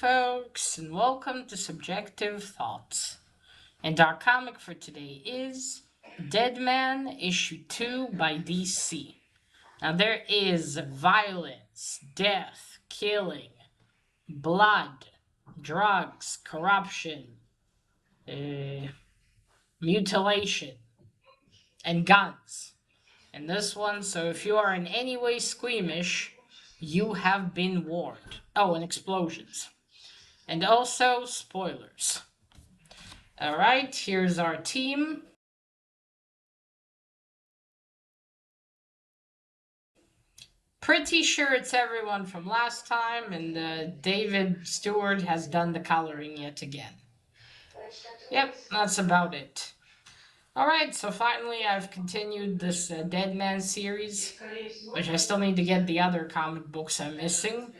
folks, and welcome to Subjective Thoughts. And our comic for today is Deadman Issue 2 by DC. Now there is violence, death, killing, blood, drugs, corruption, mutilation, and guns in this one, so if you are in any way squeamish, you have been warned. Oh, and explosions. And also, spoilers. Alright, here's our team. Pretty sure it's everyone from last time, and David Stewart has done the coloring yet again. Yep, that's about it. Alright, so finally I've continued this Deadman series, which I still need to get the other comic books I'm missing.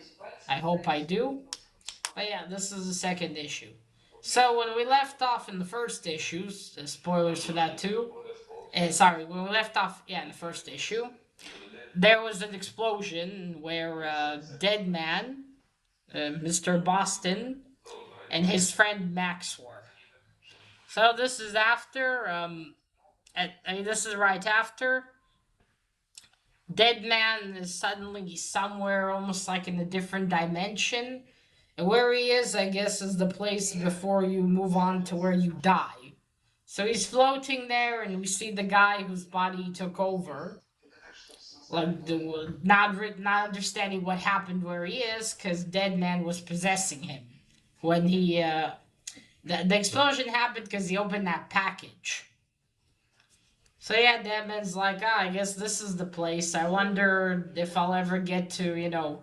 I hope I do. But yeah, this is the second issue. So when we left off in the first issues, spoilers for that too. When we left off, in the first issue, there was an explosion where Deadman, Mr. Boston, and his friend Max were. So this is after, this is right after. Deadman is suddenly somewhere almost like in a different dimension. And where he is, I guess, is the place before you move on to where you die. So he's floating there, and we see the guy whose body he took over. Like, not understanding what happened where he is, because Deadman was possessing him. When he, the explosion happened because he opened that package. So yeah, Deadman's like, I guess this is the place. I wonder if I'll ever get to,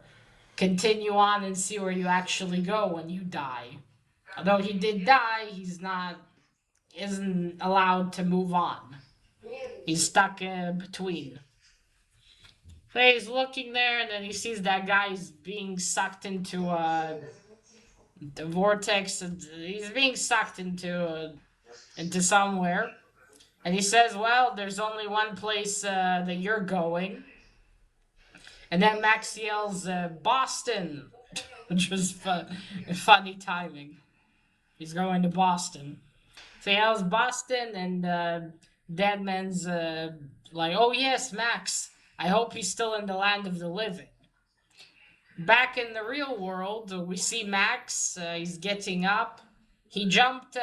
continue on and see where you actually go when you die. Although he did die, isn't allowed to move on. He's stuck in between. So he's looking there, and then he sees that guy's being sucked into the vortex. And he's being sucked into somewhere. And he says, well, there's only one place that you're going. And then Max yells, Boston, which was funny timing. He's going to Boston. So he yells Boston, and Deadman's like, oh yes, Max, I hope he's still in the land of the living. Back in the real world, we see Max, he's getting up. He jumped,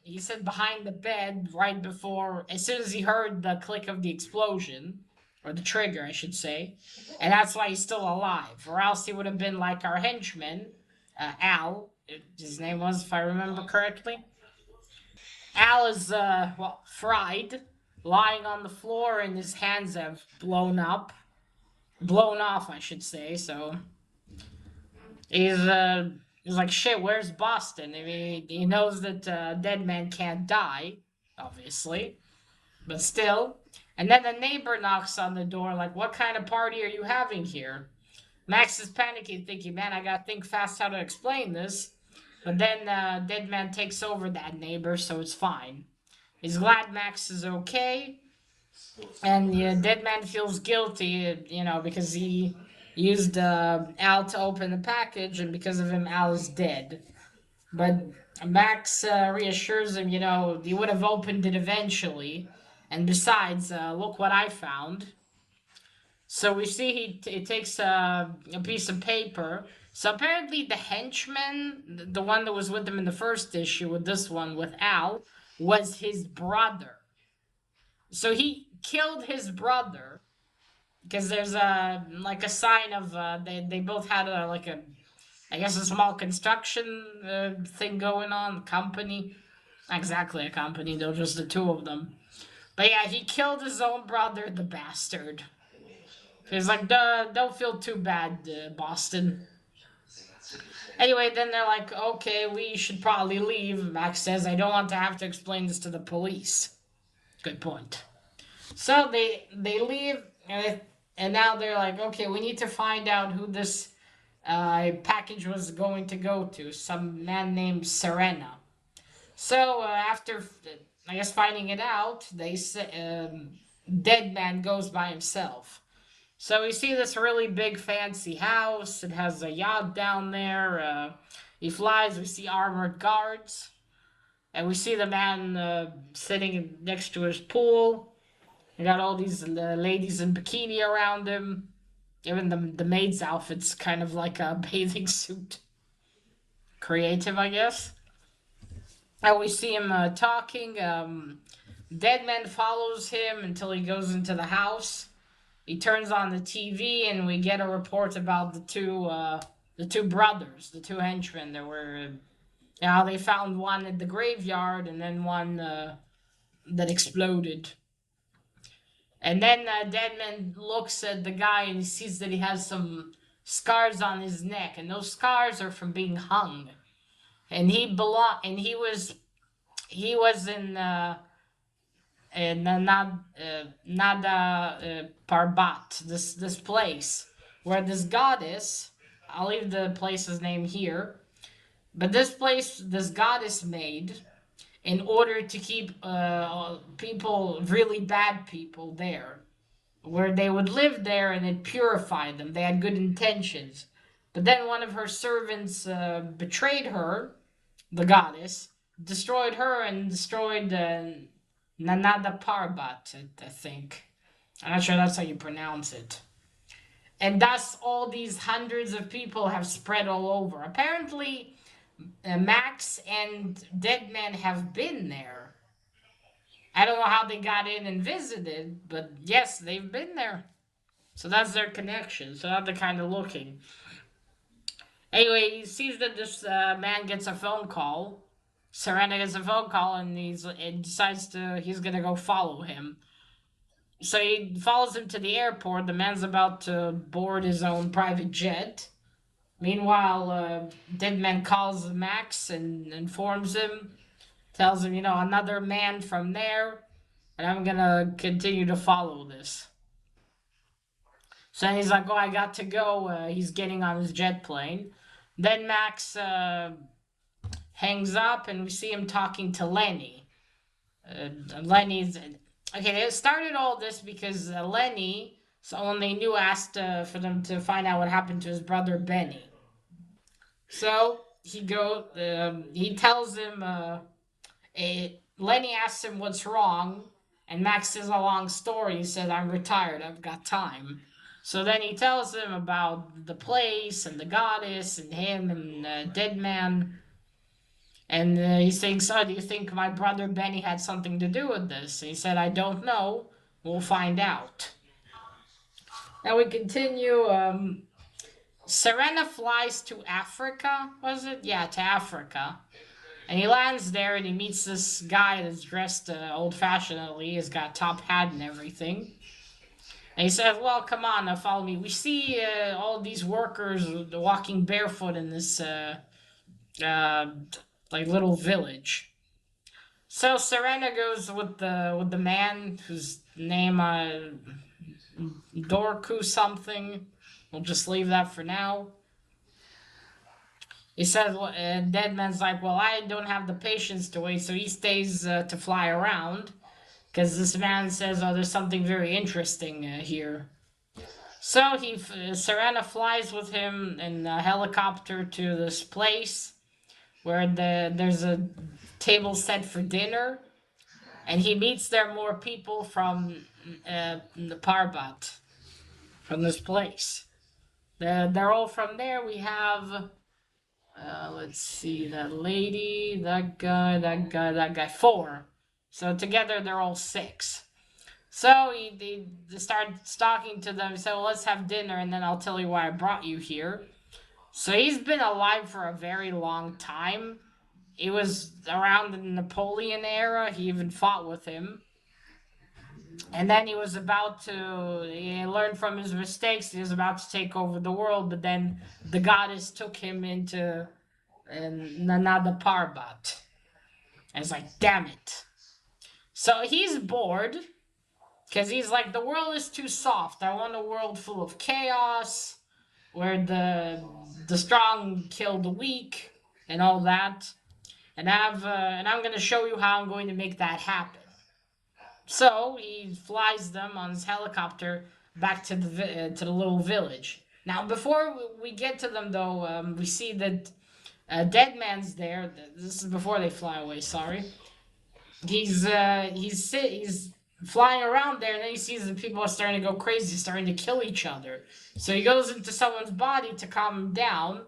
he said behind the bed right before, as soon as he heard the click of the explosion. Or the trigger, I should say. And that's why he's still alive. Or else he would have been like our henchman, Al. His name was, if I remember correctly. Al is, fried. Lying on the floor, and his hands have blown off, I should say. So he's like, shit, where's Boston? I mean, he knows that Deadman can't die, obviously. But still. And then the neighbor knocks on the door, like, what kind of party are you having here? Max is panicking, thinking, man, I gotta think fast how to explain this. But then Deadman takes over that neighbor, so it's fine. He's glad Max is okay. And Deadman feels guilty, because he used Al to open the package, and because of him, Al is dead. But Max reassures him, he would have opened it eventually. And besides, look what I found. So we see he takes a piece of paper. So apparently the henchman, the one that was with him in the first issue, with this one, with Al, was his brother. So he killed his brother because there's a sign of they both had a small construction thing going on, company. Not exactly a company, though, just the two of them. But yeah, he killed his own brother, the bastard. He's like, don't feel too bad, Boston. Anyway, then they're like, okay, we should probably leave. Max says, I don't want to have to explain this to the police. Good point. So they leave, and now they're like, okay, we need to find out who this package was going to go to. Some man named Serena. So after, I guess, finding it out, they say Deadman goes by himself. So we see this really big fancy house. It has a yacht down there. He flies. We see armored guards, and we see the man sitting next to his pool. We got all these ladies in bikini around him. Even the maid's outfit's kind of like a bathing suit. Creative, I guess. And we see him talking. Deadman follows him until he goes into the house. He turns on the TV, and we get a report about the two brothers, the two henchmen. There were now they found one at the graveyard, and then one that exploded. And then Deadman looks at the guy and he sees that he has some scars on his neck, and those scars are from being hung. And he was in Nada Parbat, this place where this goddess. I'll leave the place's name here, but this goddess made in order to keep people, really bad people, there, where they would live there, and it purified them. They had good intentions. But then one of her servants betrayed her, the goddess, destroyed her, and destroyed Nanada Parbat, I think. I'm not sure that's how you pronounce it. And thus, all these hundreds of people have spread all over. Apparently, Max and Deadman have been there. I don't know how they got in and visited, but yes, they've been there. So that's their connection. So now they're kind of looking. Anyway, he sees that this man gets a phone call. Serena gets a phone call, and he's gonna go follow him. So he follows him to the airport. The man's about to board his own private jet. Meanwhile, Deadman calls Max and informs him, tells him, another man from there, and I'm gonna continue to follow this. So he's like, oh, I got to go. He's getting on his jet plane. Then Max hangs up, and we see him talking to Lenny. Lenny's okay. They started all this because Lenny, someone they knew, asked for them to find out what happened to his brother Benny. So he tells him. Lenny asks him what's wrong, and Max says a long story. He said, "I'm retired. I've got time." So then he tells him about the place and the goddess and him and Deadman. And he thinks, oh, do you think my brother Benny had something to do with this? And he said, I don't know. We'll find out. Now we continue. Serena flies to Africa, was it? Yeah, to Africa. And he lands there, and he meets this guy that's dressed old-fashionedly. He's got a top hat and everything. And he says, well, come on, follow me. We see all these workers walking barefoot in this little village. So Serena goes with the man whose name Dorku something. We'll just leave that for now. He says, Deadman's like, well, I don't have the patience to wait, so he stays to fly around, because this man says, oh, there's something very interesting here. So Serena flies with him in a helicopter to this place where there's a table set for dinner, and he meets there more people from the Parbat, from this place. They're all from there. We have, let's see, that lady, that guy, 4. So together they're all 6. So they start talking to them. He said, well, let's have dinner, and then I'll tell you why I brought you here. So he's been alive for a very long time. He was around the Napoleon era. He even fought with him. And then he learned from his mistakes. He was about to take over the world, but then the goddess took him into Nana Parbat. And it's like, damn it. So he's bored, because he's like, the world is too soft. I want a world full of chaos, where the strong kill the weak, and all that. And I'm going to show you how I'm going to make that happen. So he flies them on his helicopter back to the little village. Now, before we get to them, though, we see that Deadman's there. This is before they fly away. Sorry. He's flying around there, and then he sees that people are starting to go crazy, starting to kill each other. So he goes into someone's body to calm him down.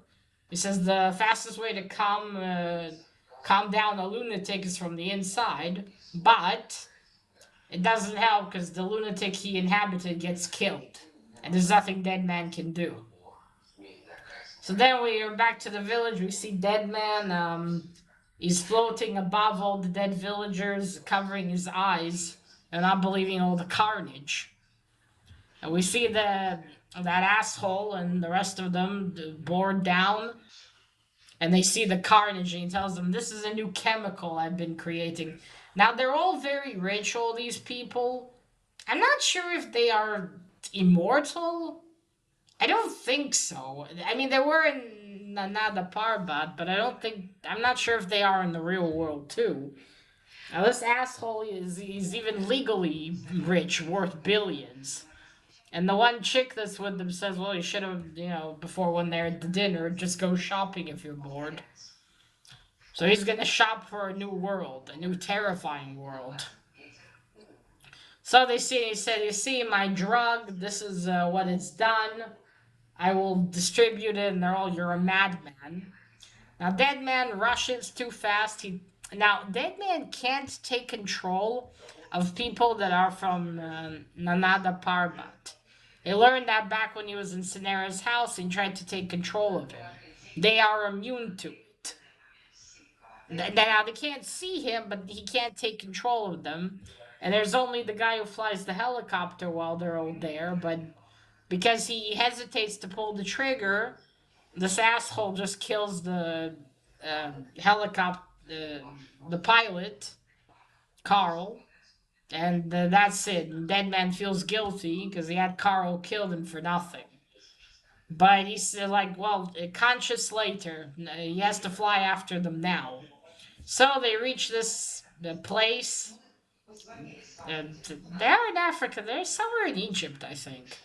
He says the fastest way to calm down a lunatic is from the inside, but it doesn't help because the lunatic he inhabited gets killed, and there's nothing Deadman can do. So then we are back to the village. We see Deadman. He's floating above all the dead villagers, covering his eyes and not believing all the carnage. And we see that asshole and the rest of them bored down, and they see the carnage, and he tells them, "This is a new chemical I've been creating." Now they're all very rich, all these people. I'm not sure if they are immortal. I don't think so. I mean, they were in Nada Parbat, but I'm not sure if they are in the real world too. Now this asshole he's even legally rich, worth billions. And the one chick that's with them says, well, you should have, before when they're at the dinner, just go shopping if you're bored. So he's gonna shop for a new world, a new terrifying world. So he said, you see my drug, this is what it's done. I will distribute it, and they're all, you're a madman. Now, Deadman rushes too fast. Deadman can't take control of people that are from Nanada Parbat. They learned that back when he was in Cinera's house and tried to take control of him. They are immune to it. Now, they can't see him, but he can't take control of them. And there's only the guy who flies the helicopter while they're all there, but because he hesitates to pull the trigger, this asshole just kills the helicopter, the pilot, Carl, and that's it. Deadman feels guilty because he had Carl killed him for nothing. But he's like, well, conscious later. He has to fly after them now. So they reach this place. They're in Africa. They're somewhere in Egypt, I think.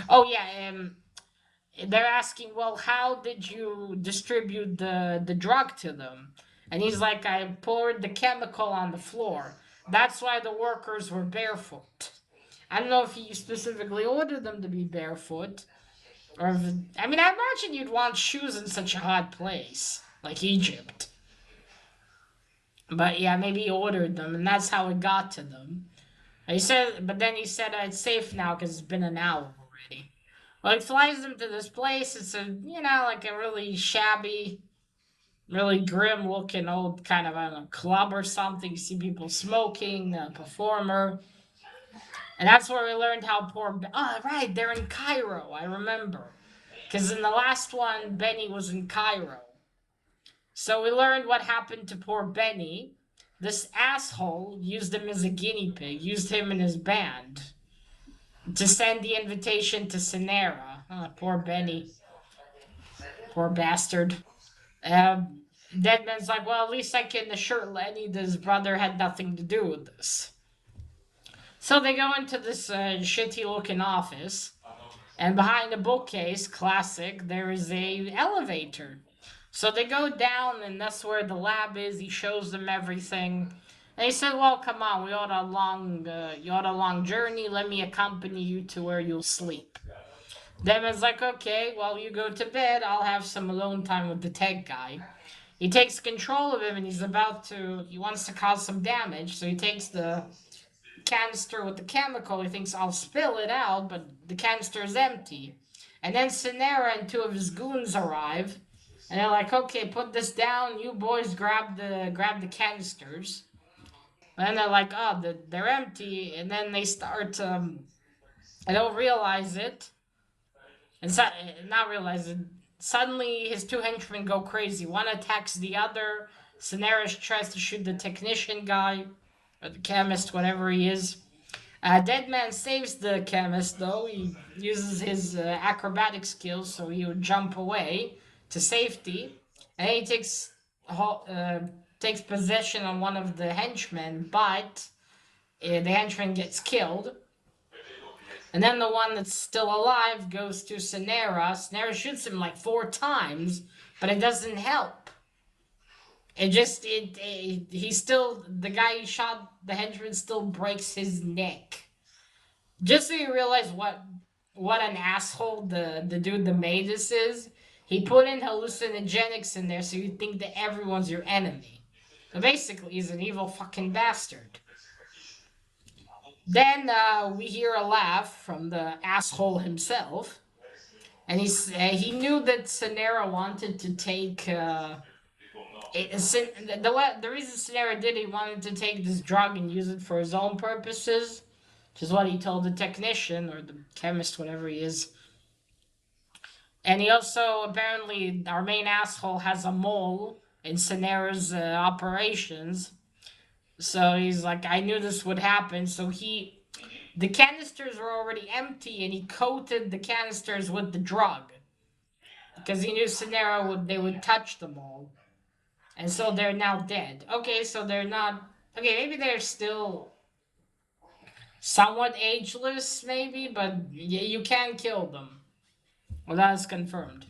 Oh yeah, they're asking, well, how did you distribute the drug to them? And he's like, I poured the chemical on the floor. That's why the workers were barefoot. I don't know if he specifically ordered them to be barefoot, or if, I mean, I imagine you'd want shoes in such a hot place like Egypt. But yeah, maybe he ordered them, and that's how it got to them. But then he said it's safe now because it's been an hour already. Well, he flies them to this place. It's like a really shabby, really grim looking old kind of, I don't know, club or something. You see people smoking, a performer. And that's where we learned how poor, right, they're in Cairo, I remember. Because in the last one, Benny was in Cairo. So we learned what happened to poor Benny. This asshole used him as a guinea pig, used him in his band to send the invitation to Cinera. Oh, poor Benny. Poor bastard. Deadman's like, well, at least I can assure Lenny that his brother had nothing to do with this. So they go into this shitty looking office, and behind a bookcase, classic, there is a elevator. So they go down, and that's where the lab is. He shows them everything. And he said, well, come on, you had a long journey. Let me accompany you to where you'll sleep. Demon's like, okay, well, you go to bed. I'll have some alone time with the tech guy. He takes control of him, and he wants to cause some damage. So he takes the canister with the chemical. He thinks, I'll spill it out, but the canister is empty. And then Cinera and two of his goons arrive. And they're like, okay, put this down. You boys grab the canisters. And they're like, oh, they're empty. And then they start, I don't realize it. And not realize it. Suddenly, his two henchmen go crazy. One attacks the other. Cineris tries to shoot the technician guy, or the chemist, whatever he is. Deadman saves the chemist, though. He uses his acrobatic skills, so he would jump away to safety. And he takes possession on one of the henchmen, but the henchman gets killed. And then the one that's still alive goes to Cinera. Cinera shoots him like 4 times, but it doesn't help. he still, the guy who shot the henchman still breaks his neck. Just so you realize what an asshole the dude that made this is. He put in hallucinogenics in there so you think that everyone's your enemy. So basically, he's an evil fucking bastard. Then we hear a laugh from the asshole himself, and he knew that Sonera wanted to take. The reason Sonera did, he wanted to take this drug and use it for his own purposes, which is what he told the technician or the chemist, whatever he is. And he also, apparently, our main asshole has a mole in Sonera's operations. So he's like, I knew this would happen. So the canisters were already empty, and he coated the canisters with the drug because he knew they would touch them all, and so they're now dead. Okay, so they're not. Okay, maybe they're still somewhat ageless, maybe, but you can kill them. Well, that's confirmed.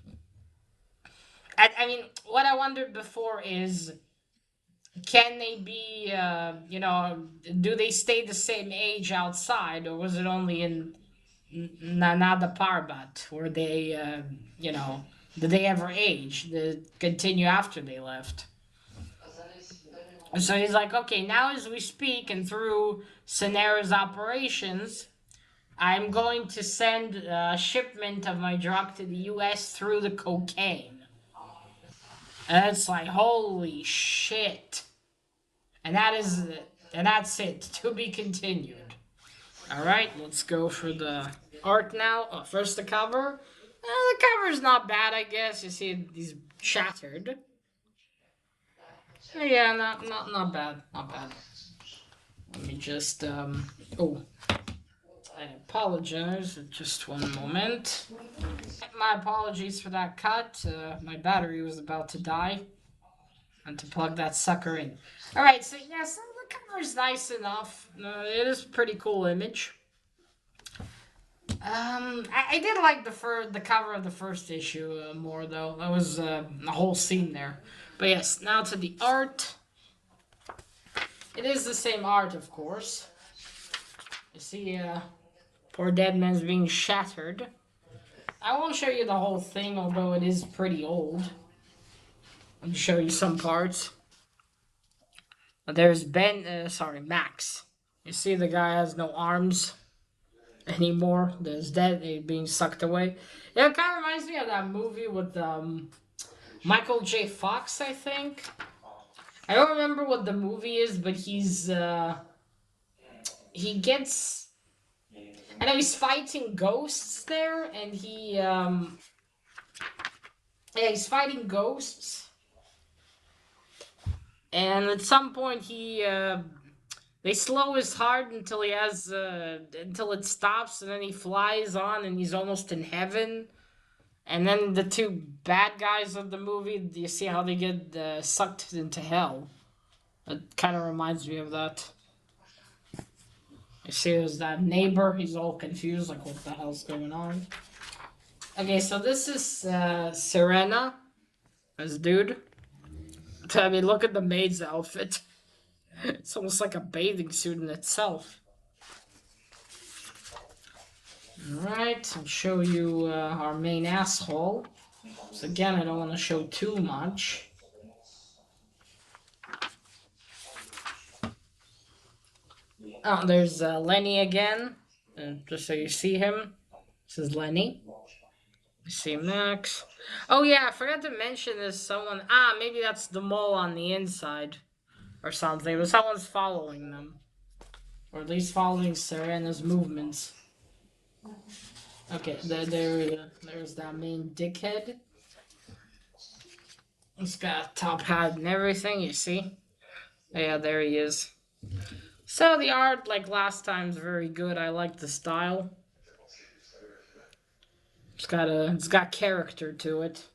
I mean, what I wondered before is, can they be, do they stay the same age outside, or was it only in Nada Parbat where they, did they ever age? Did it continue after they left? So he's like, okay, now as we speak and through Sonera's operations, I'm going to send a shipment of my drug to the US through the cocaine. And it's like, holy shit. And that's it. To be continued. Alright, let's go for the art now. First the cover. The cover's not bad, I guess. You see he's shattered. Yeah, not bad. Not bad. Let me just I apologize. Just one moment. My apologies for that cut. My battery was about to die. And to plug that sucker in. Alright, so yeah, so the cover is nice enough. It is a pretty cool image. I did like the cover of the first issue more though. That was a whole scene there. But yes, now to the art. It is the same art, of course. You see, poor Deadman's being shattered. I won't show you the whole thing, although it is pretty old. I'll show you some parts. There's Max. You see the guy has no arms anymore. There's dead, being sucked away. Yeah, it kind of reminds me of that movie with Michael J. Fox, I think. I don't remember what the movie is, but he gets, I know he's fighting ghosts there, and he's fighting ghosts, and at some point they slow his heart until until it stops, and then he flies on, and he's almost in heaven. And then the two bad guys of the movie, you see how they get sucked into hell. It kind of reminds me of that. You see, there's that neighbor. He's all confused, like, what the hell's going on? Okay, so this is Serena, this dude. I mean, look at the maid's outfit. It's almost like a bathing suit in itself. Alright, I'll show you our main asshole. So again, I don't want to show too much. Oh, there's Lenny again. Just so you see him. This is Lenny. You see Max. Oh yeah, I forgot to mention this. Maybe that's the mole on the inside. Or something, but someone's following them. Or at least following Serena's movements. Okay, there's that main dickhead. He's got a top hat and everything, you see? Yeah, there he is. So the art, like last time, is very good. I like the style. It's got character to it.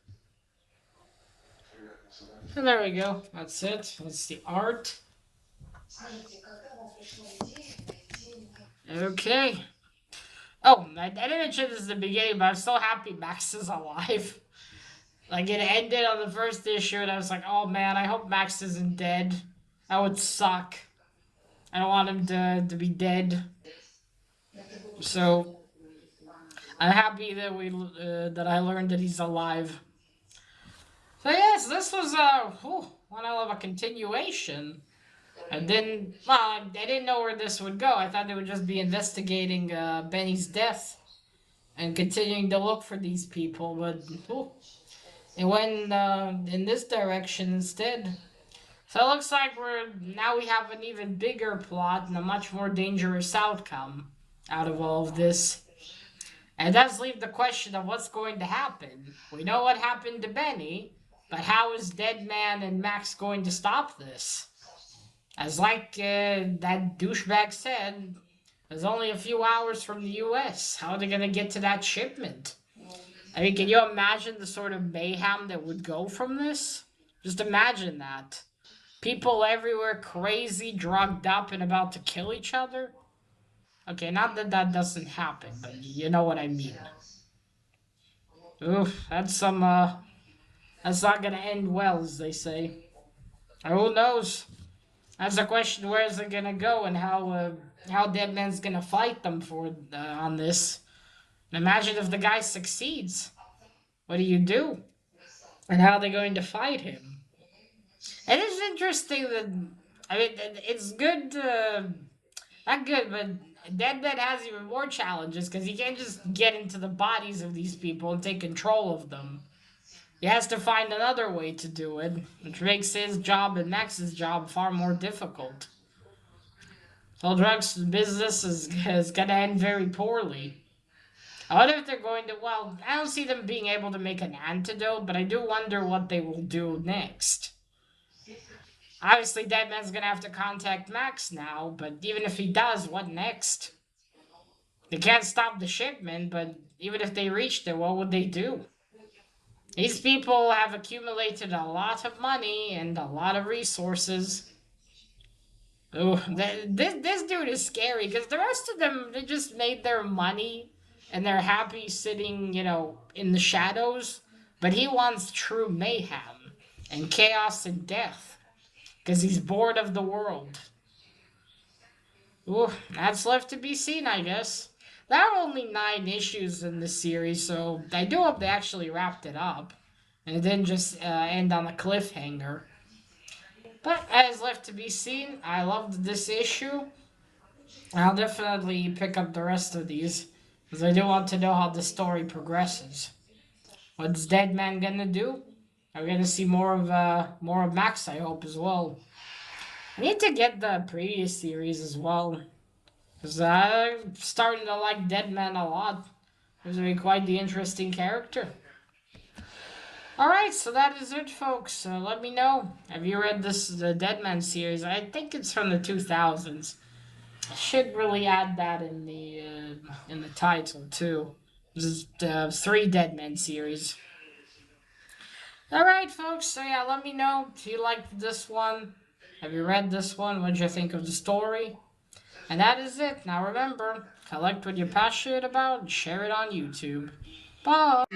And there we go. That's it. That's the art. Okay. Oh, I didn't mention this at the beginning, but I'm so happy Max is alive. Like, it ended on the first issue, and I was like, oh man, I hope Max isn't dead. That would suck. I don't want him to be dead. So I'm happy that that I learned that he's alive. So yes, this was one hell of a continuation. And then, well, I didn't know where this would go. I thought they would just be investigating Benny's death and continuing to look for these people, but it went in this direction instead. So it looks like we have an even bigger plot and a much more dangerous outcome out of all of this. And it does leave the question of what's going to happen. We know what happened to Benny, but how is Deadman and Max going to stop this? As that douchebag said, there's only a few hours from the US. How are they going to get to that shipment? I mean, can you imagine the sort of mayhem that would go from this? Just imagine that. People everywhere crazy, drugged up, and about to kill each other? Okay, not that that doesn't happen, but you know what I mean. Oof, that's not gonna end well, as they say. Who knows? That's the question. Where is it gonna go, and how Deadman's gonna fight them for on this? And imagine if the guy succeeds. What do you do? And how are they going to fight him? It is interesting that I mean it's good. Not good, but Deadman has even more challenges because he can't just get into the bodies of these people and take control of them. He has to find another way to do it, which makes his job and Max's job far more difficult. So drugs business is gonna end very poorly. I wonder if they're going to. Well, I don't see them being able to make an antidote, but I do wonder what they will do next. Obviously, Deadman's gonna have to contact Max now, but even if he does, what next? They can't stop the shipment, but even if they reached it, what would they do? These people have accumulated a lot of money and a lot of resources. Oh, this dude is scary because the rest of them, they just made their money and they're happy sitting, in the shadows. But he wants true mayhem and chaos and death because he's bored of the world. Ooh, that's left to be seen, I guess. There are only 9 issues in this series, so I do hope they actually wrapped it up. And it didn't just end on a cliffhanger. But as left to be seen, I loved this issue. I'll definitely pick up the rest of these, because I do want to know how the story progresses. What's Deadman gonna do? Are we gonna see more of Max, I hope, as well. I need to get the previous series as well. Because I'm starting to like Deadman a lot. He's going to be quite the interesting character. Alright, so that is it, folks. Let me know. Have you read the Deadman series? I think it's from the 2000s. I should really add that in the title, too. This is 3 Deadman series. Alright, folks. So yeah, let me know if you liked this one. Have you read this one? What did you think of the story? And that is it. Now remember, collect what you're passionate about and share it on YouTube. Bye!